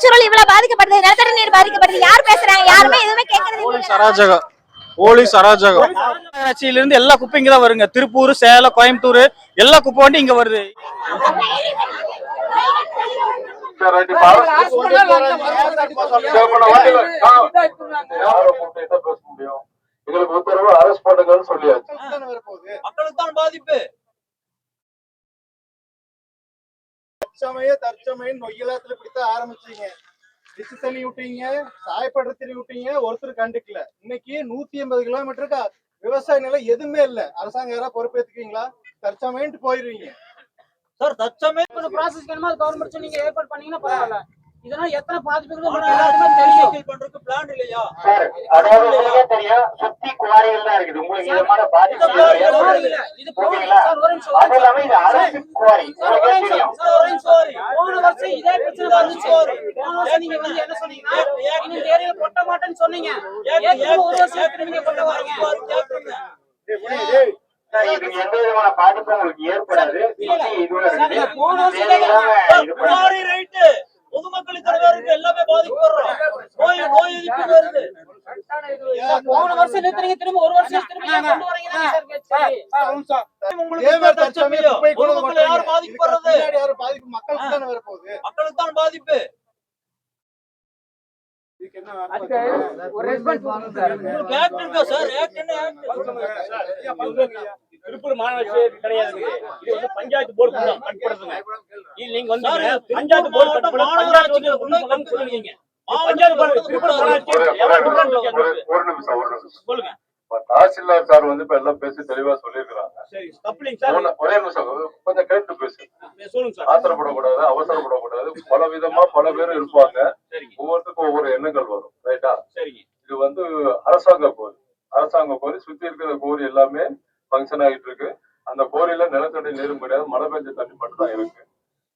சுற்றுச்சூழல் இவ்வளவு பாதிக்கப்படுது, நிலத்தடி நீர் பாதிக்கப்படுது, யார் பேசுறாங்க? யாருமே எதுவுமே கேட்கறது. போலீஸ் அராஜகம். நகராட்சியிலிருந்து எல்லா குப்பை இங்க தான் வருங்க. திருப்பூர், சேலம், கோயம்புத்தூர் எல்லா குப்பை வண்டி இங்க வருது. எங்களுக்கு உத்தரவு அரெஸ்ட் பண்ணுங்கன்னு சொல்லியாச்சு. மக்களுக்கு தான் பாதிப்பு. தற்சமயம் நொய்யலாத்துல இப்படித்தான் ஆரம்பிச்சீங்க. திசை தள்ளி விட்டீங்க, சாயப்படுத்தி விட்டீங்க, ஒருத்தர் கண்டுக்கல. இன்னைக்கு 180 கிலோமீட்டருக்கு விவசாய நிலம் எதுவுமே இல்ல. அரசாங்கம் யாராவது பொறுப்பேற்றுக்கீங்களா? தற்சமயம் போயிருவீங்க சார். தற்சமயம் ப்ராசஸ் கவர்மெண்ட் நீங்க ஏற்பாடு பண்ணீங்கன்னா பரவாயில்ல. இதனால எத்தனை பாதிப்புகள் எல்லாருமே தெரியும். பண்றதுக்கு பிளான் இல்லையா சார்? அதாவது தெரியும், சுத்தி குவாரிகள் தான் இருக்குது. உங்களுக்கு இதமான பாதிப்பு இது அது இல்லாம இது அரசு குவாரி. போன வருஷம் இதே பிரச்சனை வந்துச்சு. போன வருஷம் நீங்க வந்து என்ன சொன்னீங்கன்னா, இந்த ஏரியா கொட்ட மாட்டேன்னு சொன்னீங்க. ஒரு வருஷம் நீங்க கொட்ட வரீங்க. இது எந்த விதமான பாதிப்பும் உங்களுக்கு ஏற்படாது. பொதுமக்களுக்கு தலைவருக்கு எல்லாமே பாதிக்கப்படுறோம். நோய் எதிர்ப்பு வருது. போன வருஷம் நிறுத்துறீங்க, திரும்ப ஒரு வருஷம் திரும்ப கொண்டு வரீங்க. பொதுமக்கள் யாரும் பாதிக்கப்படுறது? மக்களுக்கு தானே வரப்போகுது. மக்களுக்கு தான் பாதிப்பு. திருப்பூர் மாநகராட்சி கிடையாது. இது வந்து பஞ்சாயத்து போர்டு கட்டுப்படுத்துங்க. நீங்க வந்து பஞ்சாயத்து போர்டு சொல்லுங்க. சொல்லுங்க. தாசில்தார் சார் வந்து இப்ப எல்லாம் பேசி தெளிவா சொல்லிருக்காங்க. ஒரே நிமிஷம் கொஞ்சம் கேட்டு பேசு. ஆத்திரப்படக்கூடாது, அவசரப்படக்கூடாது. பல விதமா பல பேரும் இருப்பாங்க. ஒவ்வொருத்துக்கும் ஒவ்வொரு எண்ணங்கள் வரும். ரைட்டா? இது வந்து அரசாங்க கோரி. அரசாங்க கோரி சுத்தி இருக்கிற கோரி எல்லாமே பங்கன் ஆகிட்டு இருக்கு. அந்த கோரியில நிலத்தடி நீரும் கிடையாது, மழை பெஞ்ச தண்ணி மட்டும் தான் இருக்கு.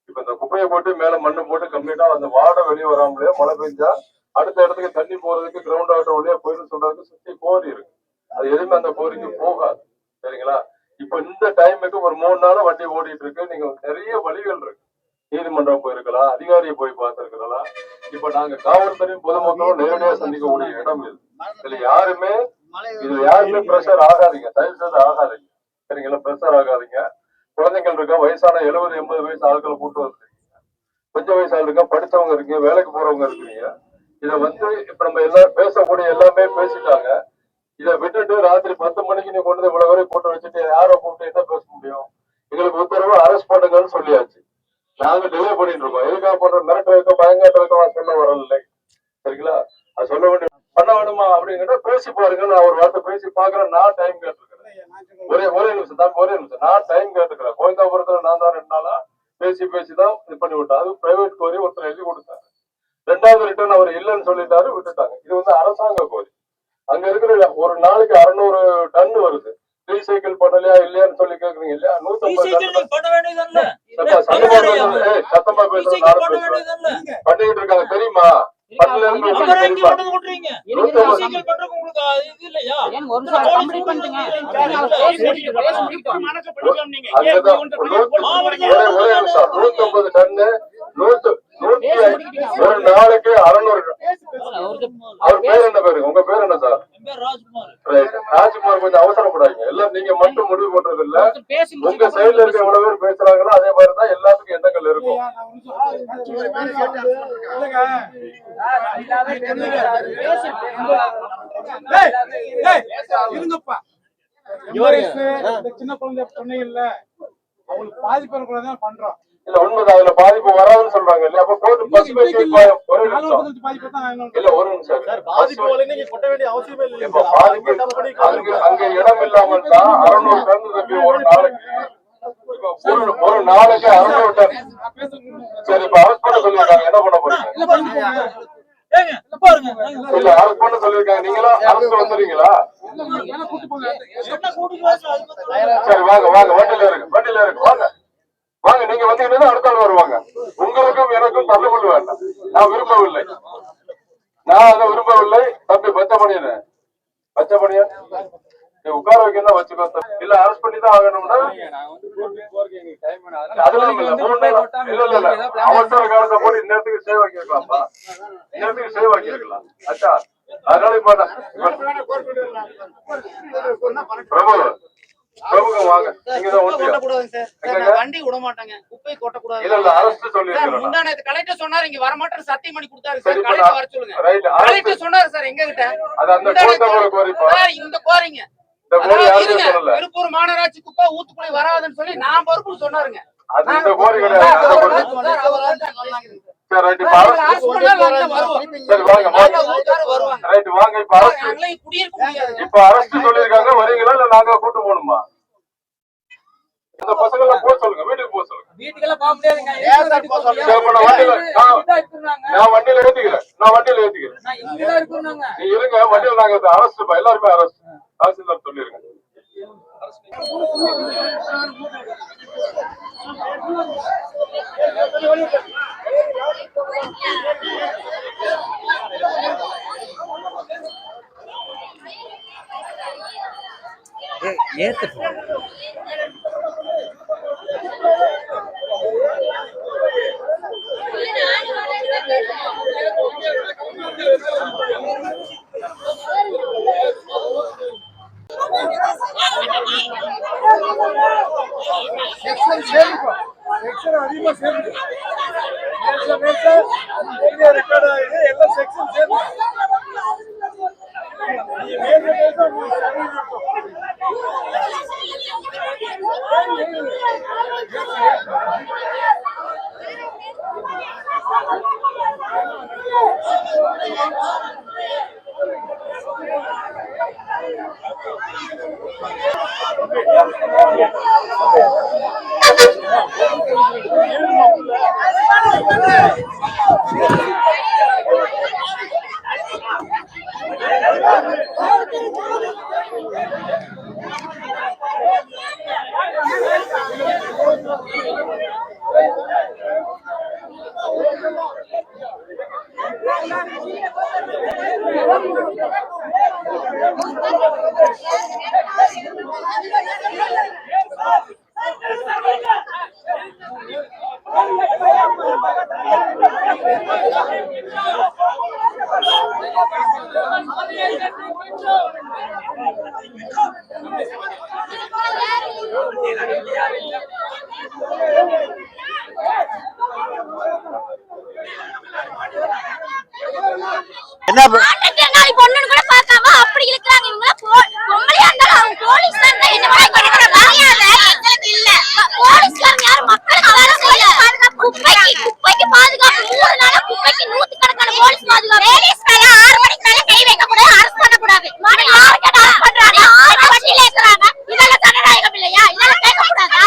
இப்ப இந்த குப்பையை போட்டு மேல மண்ணு போட்டு கம்ப்ளீட்டா அந்த வாடை வெளியே வராமலே மழை பெஞ்சா அடுத்த இடத்துக்கு தண்ணி போறதுக்கு கிரவுண்ட் வாட்டர் வழியா போயிருந்து சொல்றதுக்கு சுத்தி கோரி இருக்கு. அது எதுவுமே அந்த கோரிக்கு போகாது. சரிங்களா? இப்ப இந்த டைமுக்கு ஒரு 3 நாளா வண்டி ஓடிட்டு இருக்கு. நீங்க நிறைய வழிகள் இருக்கு. நீதிமன்றம் போயிருக்கலாம், அதிகாரியை போய் பார்த்திருக்கலாம். இப்ப நாங்க காவல்துறையும் பொதுமக்களும் நேரடியா சந்திக்கக்கூடிய இடம் இது. இதுல யாருமே பிரஷர் ஆகாதீங்க, தயவு செய்து ஆகாதீங்க. சரிங்களா? பிரஷர் ஆகாதீங்க. குழந்தைகள் இருக்கா, வயசான 70-80 வயசு ஆட்களை கூட்டு வந்துருக்கீங்க. கொஞ்சம் வயசு ஆள் இருக்கா, படிச்சவங்க இருக்கீங்க, வேலைக்கு போறவங்க இருக்கீங்க. இதை வந்து இப்ப நம்ம எல்லாம் பேசக்கூடிய எல்லாமே பேசிட்டாங்க. இதை விட்டுட்டு ராத்திரி 10 மணிக்கு நீ கொண்டு இவ்வளவு வரை கூட்ட வச்சுட்டு யாரை கூப்பிட்டு என்ன பேச முடியும்? எங்களுக்கு உத்தரவு அரெஸ்ட் பண்ணுங்கன்னு சொல்லியாச்சு. நாங்க டிலே பண்ணிட்டு இருக்கோம். எதுக்காக பண்ற மிரட்ட வைக்க பயங்கர சொல்ல வரல. சரிங்களா? அது சொல்ல வேண்டிய பண்ண வேணுமா அப்படிங்கிட்ட பேசி பாருங்க. நான் ஒரு வார்த்தை பேசி பாக்குறேன். நான் டைம் கேட்டுருக்கிறேன். ஒரே நிமிஷம் நான் டைம் கேட்டுக்கிறேன். கோயந்தாபுரத்துல நான் தான் 2 நாளா பேசிதான் இது பண்ணி விட்டேன். அது பிரைவேட் கோரி ஒருத்தர் எழுதி கொடுத்தாரு. 2வது ரிட்டர்ன் அவர் இல்லைன்னு சொல்லிட்டாரு, விட்டுட்டாங்க. இது வந்து அரசாங்க கோரி. அங்க இருக்கிற ஒரு நாளைக்கு 600 டன் வருது. ரீசைக்கிள் பண்ணலையா இல்லையான்னு சொல்லி கேக்குறீங்க இல்லையா? 150 சத்தமா பேசுறது பண்ணிட்டு இருக்காங்க தெரியுமா? ஒரு நாளைக்கு 600. அவர் பேர் என்ன பேரு? உங்க பேர் என்ன சார்? ராஜ்குமார். கொஞ்சம் அவசரப்படாதீங்க. எல்லாம் நீங்க மட்டும் முடிவு பண்றது இல்ல. உங்க சைடுல இருக்க எவ்வளவு பேர் பேசுறாங்களோ அதே மாதிரிதான் எல்லாத்துக்கும் எண்ணங்கள் இருக்கும். சின்ன குழந்தை சொன்னீங்கல்ல, அவங்களுக்கு பாதிப்பு கூடாதான் பண்றோம். இல்ல உண்மைதான். அதுல பாதிப்பு வராதுன்னு சொல்றாங்க இல்லையா? அப்ப கோர்ட் இல்ல ஒரு நிமிஷம் கொட்ட வேண்டிய அவசியமே இல்லை. அங்க இடம் இல்லாமல் தான் 600 டன் ஒரு நாளைக்கு. ஒரு நாளைக்கு 600 டன். சரி, இப்ப அரசு பண்ண சொல்லிருக்காங்க. என்ன பண்ண போறீங்க? இல்ல அரசு பண்ண சொல்லிருக்காங்க. நீங்களும் அரசு வந்துடுறீங்களா? சரி, வாங்க வண்டியில இருக்கு வாங்க. நீங்க வந்தீங்கன்னா அடுத்த ஆள் வருவாங்க. உங்களுக்கும் எனக்கும் தள்ளுபடி வேண்டாம். நான் விரும்பவில்லை. தம்பி பச்சை பணியன் நீ உட்கார வைக்கணும் வச்சுக்கோ, இல்ல அரெஸ்ட் பண்ணி தான் ஆகணும்னா அதெல்லாம் இல்ல. 3 நாள் இல்ல அவசர காலத்தை போட்டு இந்நேரத்துக்கு சேவ் ஆக்கிருக்கலாம்ப்பா, இந்நேரத்துக்கு சேவ் ஆக்கிருக்கலாம். அச்சா அதனால இப்ப பிரபு வாங்க, வண்டி விட மாட்டாங்க, குப்பை கொட்டக்கூடாது. இல்ல அரசு சொல்லி முந்தானத்து கலெக்டர் சொன்னாரு, இங்க வர மாட்டேன்னு சத்தியம் பண்ணி கொடுத்தாரு சார். கலெக்டர் வர சொல்லுங்க. கலெக்டர் சொன்னாரு சார் எங்க கிட்ட இந்த கோரிங்க திருப்பூர் மாநகராட்சி குப்பை ஊத்துக்குள்ளே வராதுன்னு சொல்லி நான் பொறுப்புன்னு சொன்னாருங்க. இப்ப அரசு சொல்லிருக்காங்க, வரீங்களா இல்ல நாங்க கூட்டு போகணுமா? அந்த பசங்க எல்லாம் போக சொல்லுங்க, வீட்டுக்கு போக சொல்லுங்க. நான் வண்டியில ஏத்திக்கிறேன், நீ இருங்க வண்டியில. நாங்க அரசு எல்லாருமே அரசு தாசில்தார் சொல்லிருங்க. அதிகமா சேர்ந்து ரெக்கார்ட் ஆகுது, எல்லா செக்ஷன் சேர்ந்து என்ன பொண்ணுன்னு கூட பார்க்காம அப்படி இழுக்கிறாங்க இவங்க. பொம்பளையா இருந்தாலும் அவங்க போலீஸ் தான் என்ன எங்களுக்கு இல்ல. போலீஸ்காரங்க யாரும் மக்களுக்கு குப்பைக்கு பாதுகாப்பு 3 நாளா குப்பைக்கு 100கணக்கான போலீஸ் பாதுகாப்பு. போலீஸ் மேல 6 மணிக்கு மேல கை வைக்க கூடாது, அரஸ்ட் பண்ண கூடாது. யாருக்கு அரஸ்ட் பண்றாங்க? 6 வண்டியில ஏத்துறாங்க. இதெல்லாம் ஜனநாயகம் இல்லையா? இதெல்லாம் கேட்க கூடாதா?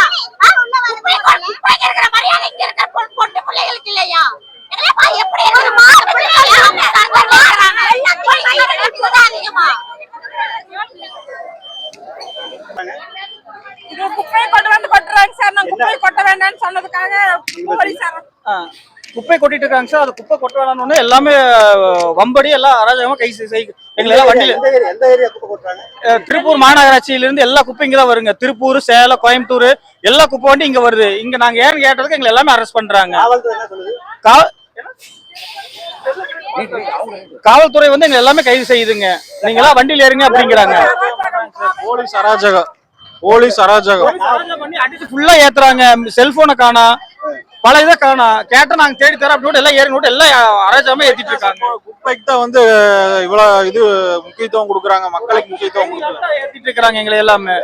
குப்பைக்கு இருக்கிற மரியாதை இங்க இருக்கிற பொண்ணு பிள்ளைகளுக்கு இல்லையா? எப்படி இருக்குமா? இது குப்பையை கொண்டு வந்து கொட்டுறாங்க சார். நான் குப்பையை கொட்ட வேண்டாம்னு சொன்னதுக்காக போலீஸார் குப்பை கொட்டிட்டு இருக்காங்க சார். அது குப்பை கொட்ட வேணாம்னு எல்லாமே வம்படி எல்லாம் அராஜகமா கை எங்களை எல்லாம் வண்டியில. திருப்பூர் மாநகராட்சியில இருந்து எல்லா குப்பை இங்க தான் வருங்க. திருப்பூர், சேலம், கோயம்புத்தூர் எல்லா குப்பை வண்டி இங்க வருது. இங்க நாங்க ஏன்னு கேட்டதுக்கு எங்களை எல்லாமே அரெஸ்ட் பண்றாங்க. காவல்துறை வந்து எங்க எல்லாமே கைது செய்யுதுங்க. நீங்க எல்லாம் வண்டியில ஏறுங்க அப்படிங்கிறாங்க. போலீஸ் அராஜகம் அடிச்சு ஃபுல்லா ஏத்துறாங்க. செல்போனை காணா, பல இதை காணா. கேட்டா நாங்க தேடி தரோம் அப்படின்னு எல்லாம் ஏறி விட்டு எல்லாம் அராஜகமா ஏத்திட்டு இருக்காங்க. குப்பைக்கு தான் வந்து இவ்வளவு இது முக்கியத்துவம் கொடுக்குறாங்க, மக்களுக்கு முக்கியத்துவம் கொடுக்குறாங்க, ஏத்திட்டு இருக்காங்க எங்களை எல்லாமே.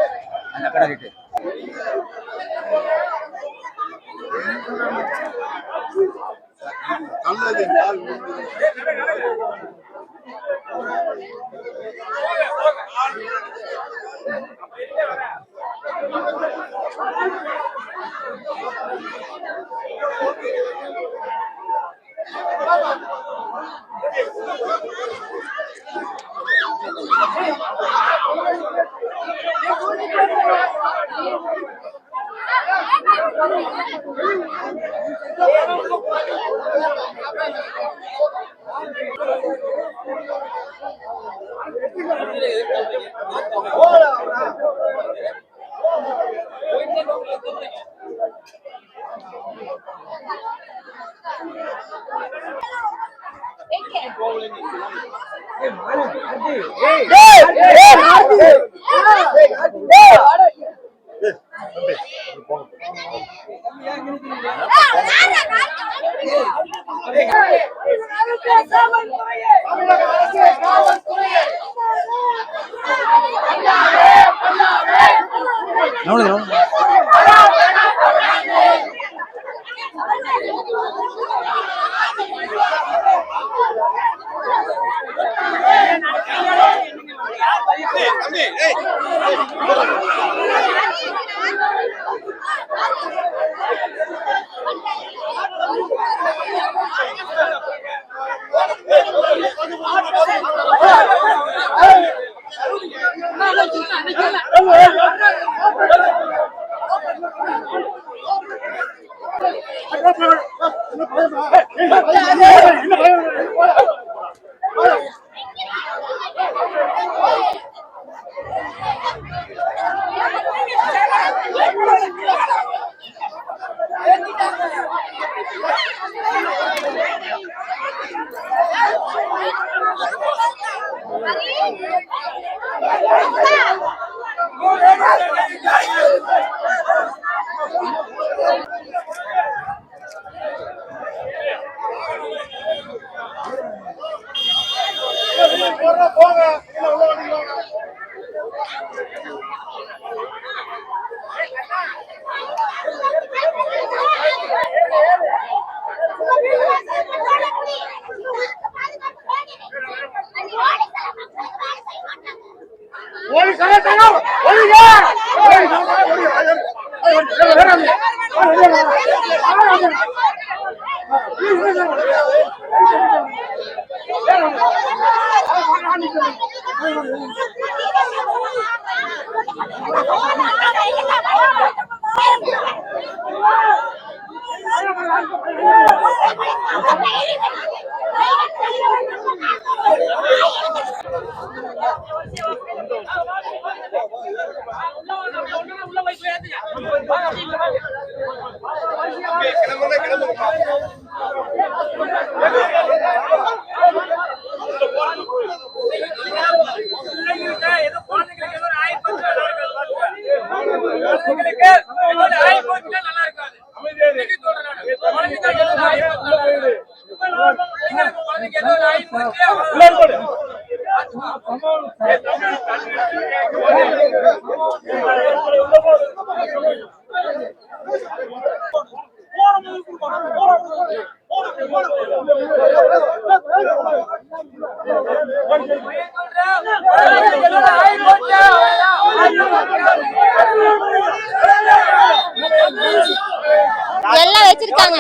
எல்லாம் வச்சிருக்காங்க.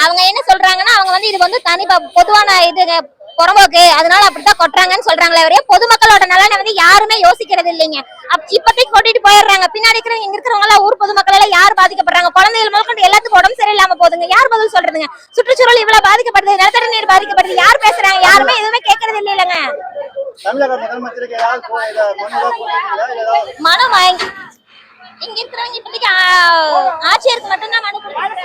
அவங்க என்ன சொல்றாங்கன்னா அவங்க வந்து இது வந்து தனி பொதுவான இது புறம்போக்கு, அதனால அப்படித்தான் கொட்டுறாங்கன்னு சொல்றாங்களே வரைய பொதுமக்களோட நலனை வந்து யாருமே யோசிக்கிறது இல்லைங்க. இப்பதைக்கு கொட்டிட்டு போயிடுறாங்க. பின்னாடி இங்க இருக்கிறவங்க எல்லாம் ஊர் பொதுமக்கள் எல்லாம் யார் பாதிக்கப்படுறாங்க? குழந்தைகள் முதற்கொண்டு எல்லாத்துக்கும் உடம்பு சரியில்லாம போதுங்க. யார் பதில் சொல்றதுங்க? சுற்றுச்சூழல் இவ்வளவு பாதிக்கப்படுது, நிலத்தடி நீர் பாதிக்கப்படுது, யார் பேசுறாங்க? யாருமே எதுவுமே கேட்கறது இல்லைங்க. மனம் வாங்கி இங்க இருக்கிறவங்க இப்பதைக்கு ஆட்சியருக்கு மட்டும்தான் மனு கொடுக்குறாங்க.